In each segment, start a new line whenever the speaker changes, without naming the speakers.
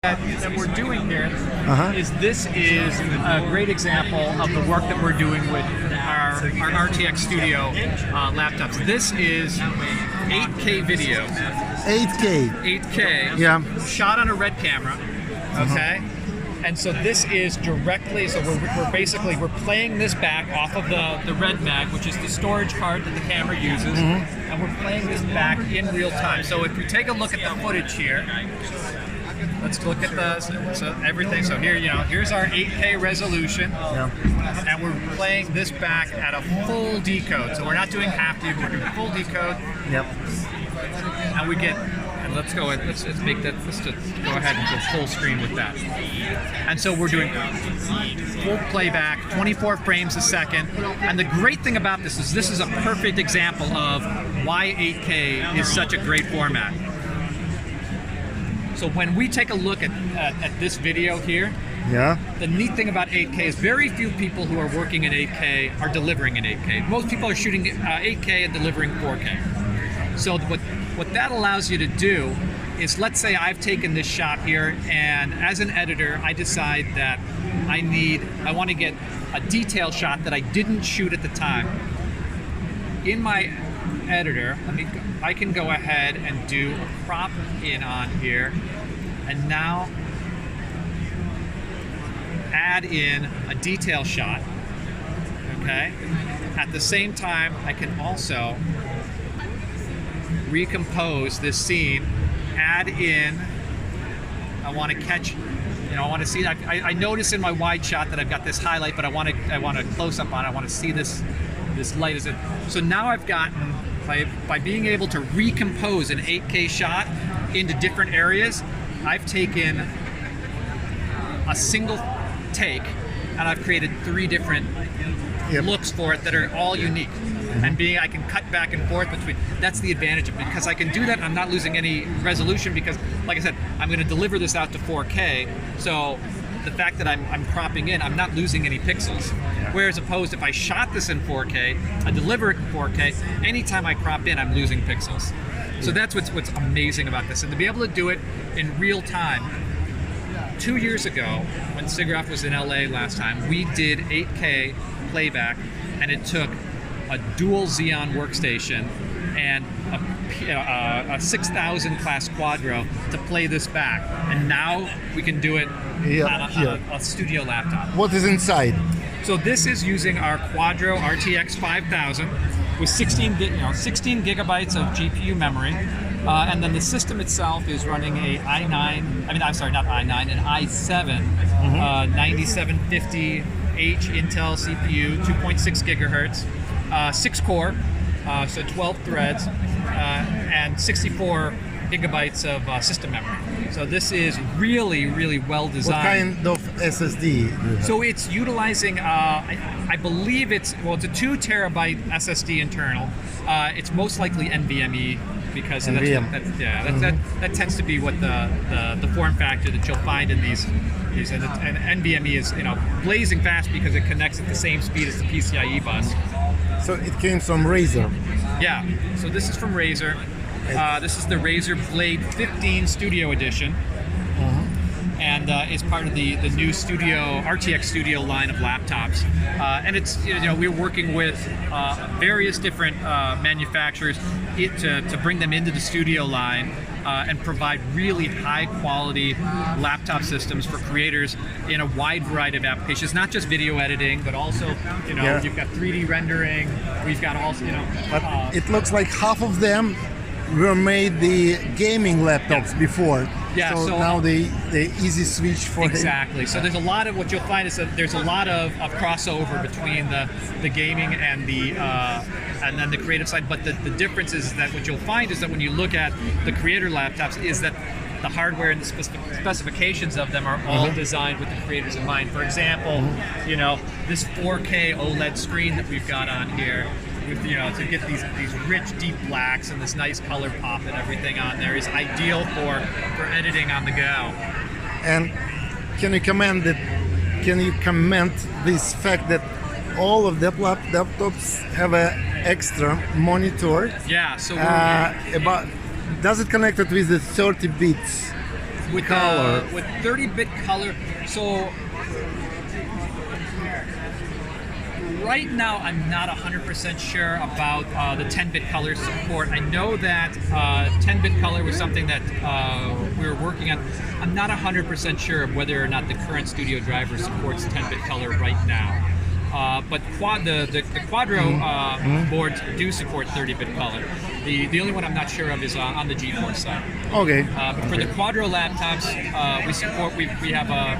that we're doing here is this is a great example of the work that we're doing with our RTX Studio laptops. This is 8K video.
8K.
8K.
Yeah.
Shot on a red camera. Okay. And so this is directly, so we're playing this back off of the red mag, which is the storage card that the camera uses, and we're playing this back in real time. So if we take a look at the footage here, let's look at everything. So here, here's our 8K resolution, and we're playing this back at a full decode. So we're not doing half decode, we're doing full decode.
Yep.
And we get. Let's go ahead and go full screen with that. And so we're doing full playback, 24 frames a second. And the great thing about this is a perfect example of why 8K is such a great format. So when we take a look at this video here, the neat thing about 8K is very few people who are working in 8K are delivering in 8K. Most people are shooting 8K and delivering 4K. So what that allows you to do is, let's say I've taken this shot here, and as an editor, I decide that I want to get a detail shot that I didn't shoot at the time. In my editor, I can go ahead and do a crop in on here, and now add in a detail shot. Okay. At the same time, I can also recompose this scene, add in, I want to catch, I want to see, I notice in my wide shot that I've got this highlight, but I want to close up on it, I want to see this light as it. So now I've gotten, by being able to recompose an 8K shot into different areas, I've taken a single take and I've created 3 different looks for it that are all unique. And I can cut back and forth between. That's the advantage of it, because I can do that and I'm not losing any resolution, because, like I said, I'm going to deliver this out to 4K. So the fact that I'm cropping in, I'm not losing any pixels. Whereas opposed, if I shot this in 4K, I deliver it in 4K, anytime I crop in, I'm losing pixels. So that's what's amazing about this. And to be able to do it in real time. 2 years ago, when Siggрафа was in LA last time, we did 8K playback, and it took a dual Xeon workstation and a 6000 class Quadro to play this back, and now we can do it on a studio laptop.
What is inside?
So this is using our Quadro RTX 5000 with 16 gigabytes of GPU memory, and then the system itself is running an i7 9750H Intel CPU, 2.6 gigahertz. 6 core, so 12 threads, and 64 gigabytes of system memory. So this is really, really well designed.
What kind of SSD?
So it's utilizing, I believe it's a 2 terabyte SSD internal. It's most likely NVMe, because that tends to be what the form factor that you'll find in these. And NVMe is blazing fast because it connects at the same speed as the PCIe bus.
So it came from Razer.
Yeah. So this is from Razer. This is the Razer Blade 15 Studio Edition, and is part of the new Studio RTX Studio line of laptops. And it's we're working with various different manufacturers to bring them into the Studio line. And provide really high quality laptop systems for creators in a wide variety of applications, not just video editing, but also, you've got 3D rendering, we've got also,
But it looks like half of them were made the gaming laptops before.
Yeah,
so now the easy switch for
exactly. So there's a lot of, what you'll find is that there's a lot of crossover between the gaming and then the creative side. But the difference is that what you'll find is that when you look at the creator laptops, is that the hardware and the specifications of them are all designed with the creators in mind. For example, this 4K OLED screen that we've got on here, with to get these rich deep blacks and this nice color pop and everything on there, is ideal for editing on the go.
And can you comment this fact that all of the laptops have an extra monitor?
Yeah. So
does it connect it with the 30 bits
with
color.
with 30-bit color. So right now, I'm not 100% sure about the 10-bit color support. I know that 10-bit color was something that we were working on. I'm not 100% sure of whether or not the current studio driver supports 10-bit color right now. But the Quadro boards do support 30-bit color. The only one I'm not sure of is on the GeForce side.
Okay.
But for the Quadro laptops,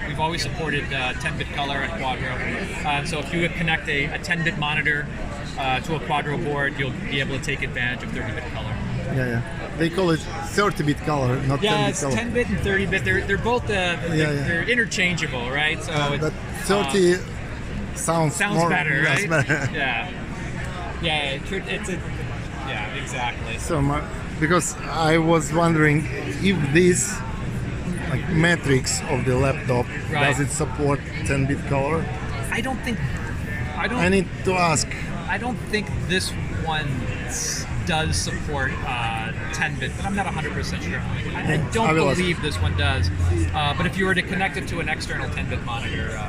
we've always supported 10-bit color at Quadro. So if you connect a 10-bit monitor to a Quadro board, you'll be able to take advantage of 30-bit color.
Yeah. They call it 30-bit color, not 10-bit
it's
color.
10-bit and 30-bit. They're both they're interchangeable, right? So
But 30 sounds more,
better,
yes,
right?
better.
Yeah, exactly.
So because I was wondering if this like matrix of the laptop does it support 10-bit color? I need to ask.
I don't think this one does support 10-bit, but I'm not 100% sure. I don't believe this one does. But if you were to connect it to an external 10-bit monitor,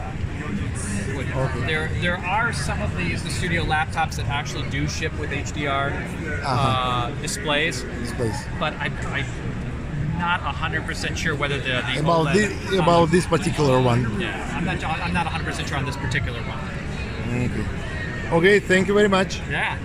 it would. Okay. There are some of the studio laptops that actually do ship with HDR displays, but I'm not 100% sure whether the OLED
about this particular one.
Yeah, I'm not 100% sure on this particular one.
Okay, thank you very much.
Yeah.